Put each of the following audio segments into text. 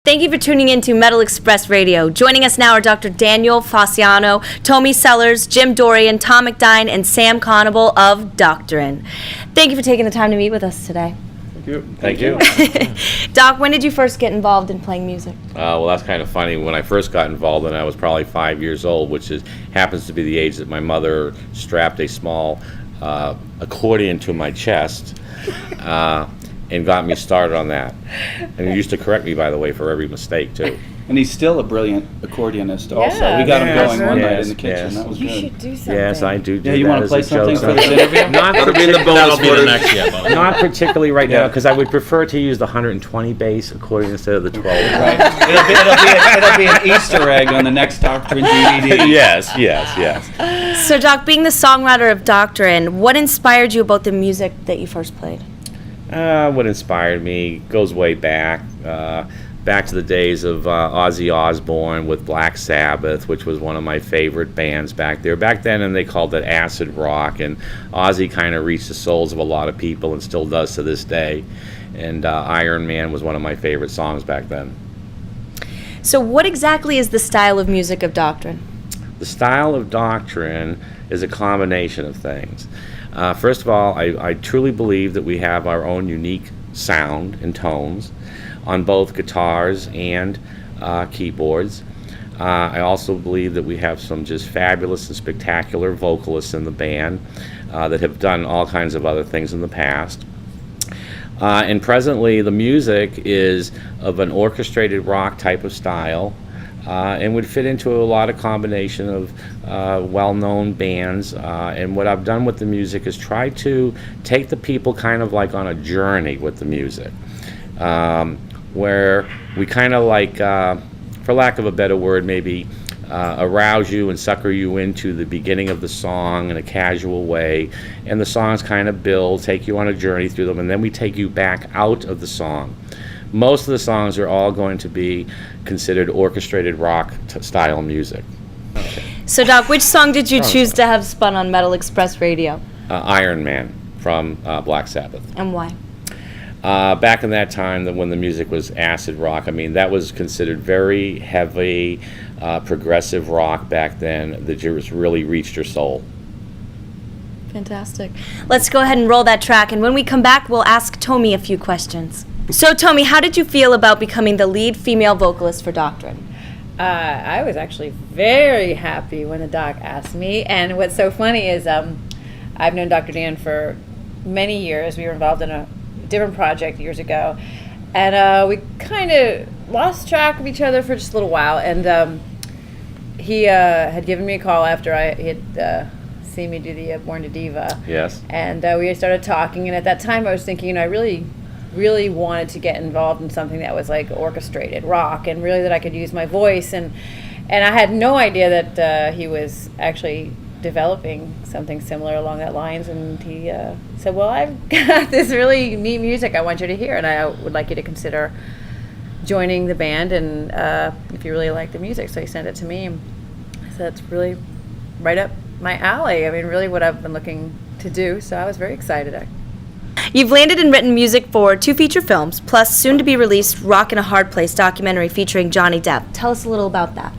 Thank you for tuning in to Metal Express Radio. Joining us now are Dr. Daniel Fasciano, Tommy Sellers, Jim Dorian, Tom McDyne, and Sam Conable of DOCTRINE. Thank you for taking the time to meet with us today. Thank you. Doc, when did you first get involved in playing music? Well, that's kind of funny. When I first got involved, and I was probably 5 years old, which happens to be the age that my mother strapped a small accordion to my chest and got me started on that. And he used to correct me, by the way, for every mistake, too. And he's still a brilliant accordionist also. Yeah. We got him going one night Yes, in the kitchen. yes. That was You good. should do something. Yes, I do Yeah, that you want to as play a something joke. for this interview? That'll be the next year. Not particularly right now, Yeah. because I would prefer to use the 120 bass accordion instead of the 12. Right. It'll be an Easter egg on the next Doctrine DVD. Yes. So, Doc, being the songwriter of DOCTRINE, what inspired you about the music that you first played? What inspired me goes way back to the days of Ozzy Osbourne with Black Sabbath, which was one of my favorite bands back there. Back then, and they called it acid rock, and Ozzy kind of reached the souls of a lot of people and still does to this day. And Iron Man was one of my favorite songs back then. So what exactly is the style of music of DOCTRINE? The style of DOCTRINE is a combination of things. First of all, I truly believe that we have our own unique sound and tones on both guitars and keyboards. I also believe that we have some just fabulous and spectacular vocalists in the band that have done all kinds of other things in the past. And presently the music is of an orchestrated rock type of style and would fit into a lot of combination of well-known bands. And what I've done with the music is try to take the people kind of like on a journey with the music. Where we kind of like, for lack of a better word, maybe arouse you and sucker you into the beginning of the song in a casual way, and the songs kind of build, take you on a journey through them, and then we take you back out of the song. Most of the songs are all going to be considered orchestrated rock style music. So, Doc, which song did you choose to have spun on Metal Express Radio? Iron Man from Black Sabbath. And why? Back in that time, when the music was acid rock, I mean, that was considered very heavy, progressive rock back then that just really reached your soul. Fantastic. Let's go ahead and roll that track, and when we come back, we'll ask Tommy a few questions. So, Tommy, how did you feel about becoming the lead female vocalist for DOCTRINE? I was actually very happy when the doc asked me, and what's so funny is I've known Dr. Dan for many years. We were involved in a different project years ago, and we kind of lost track of each other for just a little while, and he had given me a call after he had seen me do the Born to Diva. Yes. And we started talking, and at that time I was thinking, I really wanted to get involved in something that was like orchestrated rock, and really that I could use my voice, and I had no idea that he was actually developing something similar along that lines, and he said, well, I've got this really neat music I want you to hear, and I would like you to consider joining the band, and if you really like the music. So he sent it to me, and I said, it's really right up my alley. I mean, really what I've been looking to do, so I was very excited. You've landed and written music for 2 feature films, plus soon-to-be-released Rock in a Hard Place documentary featuring Johnny Depp. Tell us a little about that.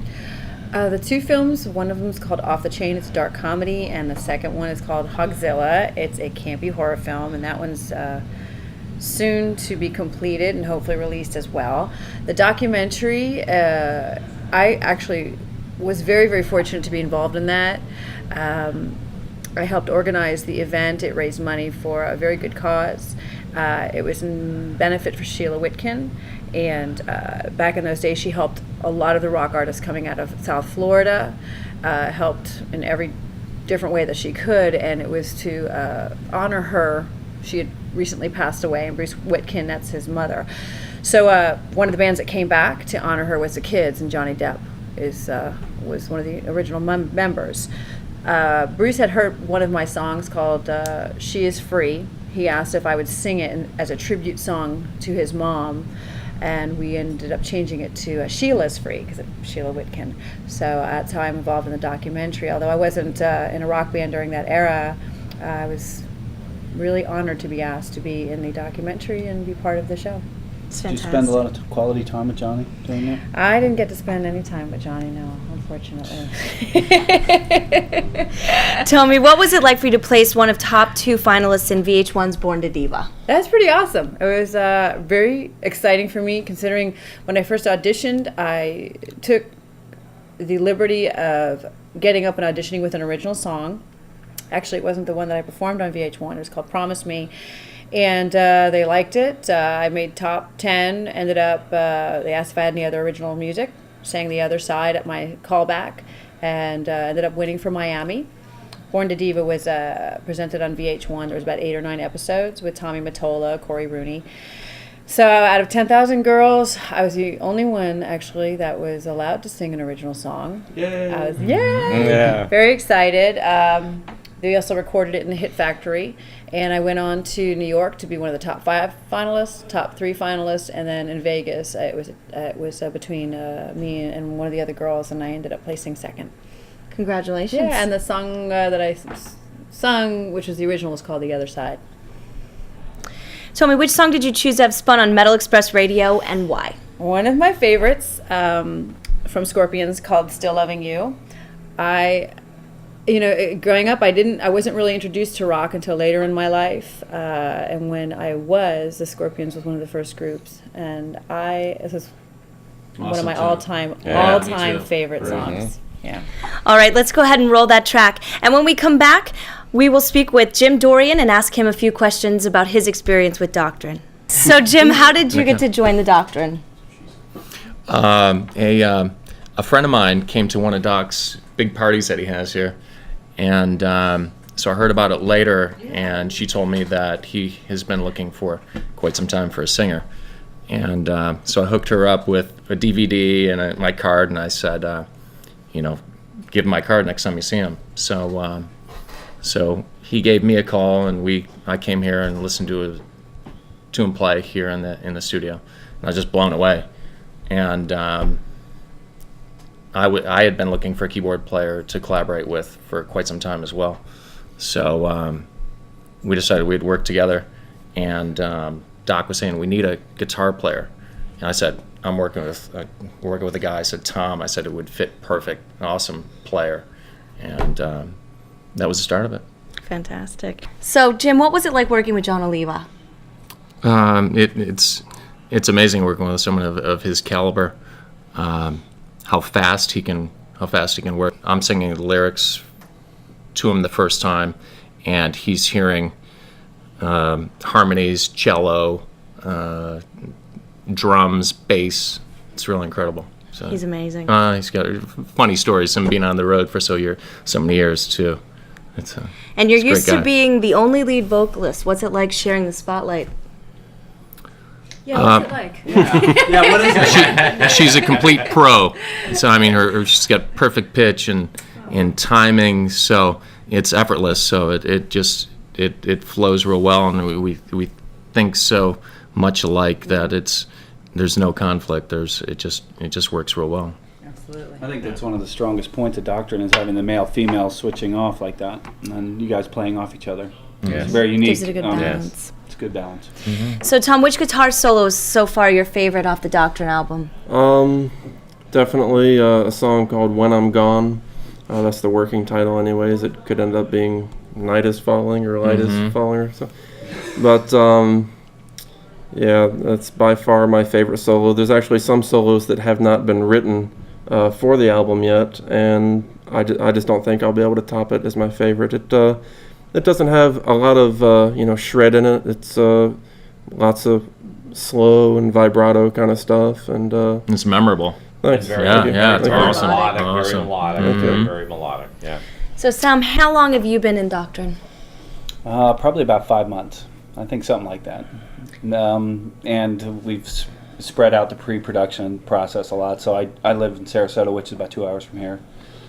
The 2 films, one of them is called Off the Chain, it's a dark comedy, and the second one is called Hogzilla. It's a campy horror film, and that one's soon to be completed and hopefully released as well. The documentary, I actually was very, very fortunate to be involved in that. I helped organize the event. It raised money for a very good cause. It was in benefit for Sheila Whitkin, and back in those days she helped a lot of the rock artists coming out of South Florida, helped in every different way that she could, and it was to honor her. She had recently passed away, and Bruce Whitkin, that's his mother. So one of the bands that came back to honor her was the Kids, and Johnny Depp was one of the original members. Bruce had heard one of my songs called She Is Free. He asked if I would sing it as a tribute song to his mom, and we ended up changing it to Sheila's Free, because of Sheila Whitkin. So that's how I'm involved in the documentary. Although I wasn't in a rock band during that era, I was really honored to be asked to be in the documentary and be part of the show. It's Did you fantastic. spend a lot of quality time with Johnny doing that? I didn't get to spend any time with Johnny, no, unfortunately. Tell me, what was it like for you to place one of top 2 finalists in VH1's Born to Diva? That's pretty awesome. It was very exciting for me, considering when I first auditioned, I took the liberty of getting up and auditioning with an original song. Actually, it wasn't the one that I performed on VH1. It was called Promise Me. And they liked it. I made top 10, ended up, they asked if I had any other original music, sang The Other Side at my callback, and ended up winning for Miami. Born to Diva was presented on VH1. There was about 8 or 9 episodes with Tommy Mottola, Corey Rooney. So out of 10,000 girls, I was the only one, actually, that was allowed to sing an original song. Yay! I was, very excited. They also recorded it in the Hit Factory. And I went on to New York to be one of the top 5 finalists, top 3 finalists, and then in Vegas, it was between me and one of the other girls, and I ended up placing second. Congratulations. Yeah, and the song that I sung, which was the original, was called The Other Side. Tell me, which song did you choose to have spun on Metal Express Radio, and why? One of my favorites from Scorpions called Still Loving You. Growing up, I wasn't really introduced to rock until later in my life, and when I was, the Scorpions was one of the first groups, and this is one of my all-time favorite songs. Yeah. All right, let's go ahead and roll that track. And when we come back, we will speak with Jim Dorian and ask him a few questions about his experience with Doctrine. So, Jim, how did you get to join the Doctrine? A friend of mine came to one of Doc's big parties that he has here, and so I heard about it later, and she told me that he has been looking for quite some time for a singer. And so I hooked her up with a DVD and my card, and I said, give him my card next time you see him. So he gave me a call, and I came here and listened to him play here in the studio, and I was just blown away. And I had been looking for a keyboard player to collaborate with for quite some time as well. So we decided we'd work together, and Doc was saying we need a guitar player, and I said I'm working with a guy. I said Tom. I said it would fit perfect, an awesome player, and that was the start of it. Fantastic. So, Jim, what was it like working with Jon Oliva? It's amazing working with someone of his caliber. How fast he can work. I'm singing the lyrics to him the first time, and he's hearing harmonies, cello, drums, bass. It's really incredible. So, He's amazing. He's got funny stories, him being on the road for so many years too. And you're he's a used great to guy. being the only lead vocalist. What's it like sharing the spotlight? Yeah, what's it like? Yeah, what is it? She's a complete pro. So I mean, she's got perfect pitch and timing. So it's effortless. So it flows real well, and we think so much alike that there's no conflict. It just works real well. Absolutely. I think that's one of the strongest points of Doctrine is having the male-female switching off like that, and then you guys playing off each other. Yes. It's very unique. Gives it a good balance. It's a good balance. So, Tom, which guitar solo is so far your favorite off the Doctrine album? Definitely a song called When I'm Gone. That's the working title anyways. It could end up being Night is Falling or Light is Falling or something. But, yeah, that's by far my favorite solo. There's actually some solos that have not been written for the album yet, and I just don't think I'll be able to top it as my favorite. It doesn't have a lot of shred in it. It's lots of slow and vibrato kind of stuff, and It's memorable. thanks. Very, Yeah, Thank you. yeah, it's Thank you. awesome. Melodic, Awesome. very melodic, Mhm. very melodic. Yeah. So, Sam, how long have you been in Doctrine? Probably about 5 months. I think something like that. And we've spread out the pre-production process a lot. So I live in Sarasota, which is about 2 hours from here.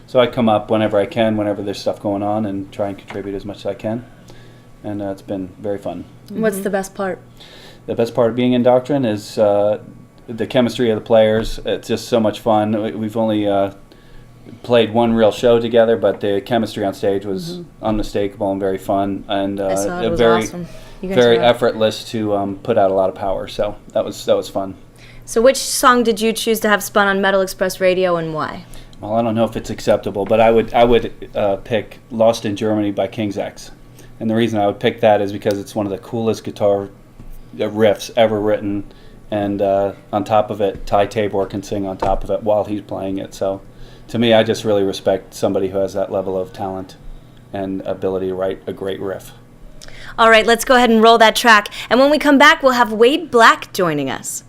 So I come up whenever I can, whenever there's stuff going on, and try and contribute as much as I can. And it's been very fun. What's the best part? The best part of being in Doctrine is the chemistry of the players. It's just so much fun. We've only played one real show together, but the chemistry on stage was unmistakable and very fun, and I saw it. It was very awesome. You guys very were- effortless to put out a lot of power. So that was fun. So which song did you choose to have spun on Metal Express Radio, and why? Well, I don't know if it's acceptable, but I would pick "Lost in Germany" by King's X, and the reason I would pick that is because it's one of the coolest guitar riffs ever written, and on top of it, Ty Tabor can sing on top of it while he's playing it. So, to me, I just really respect somebody who has that level of talent and ability to write a great riff. All right, let's go ahead and roll that track. And when we come back, we'll have Wade Black joining us.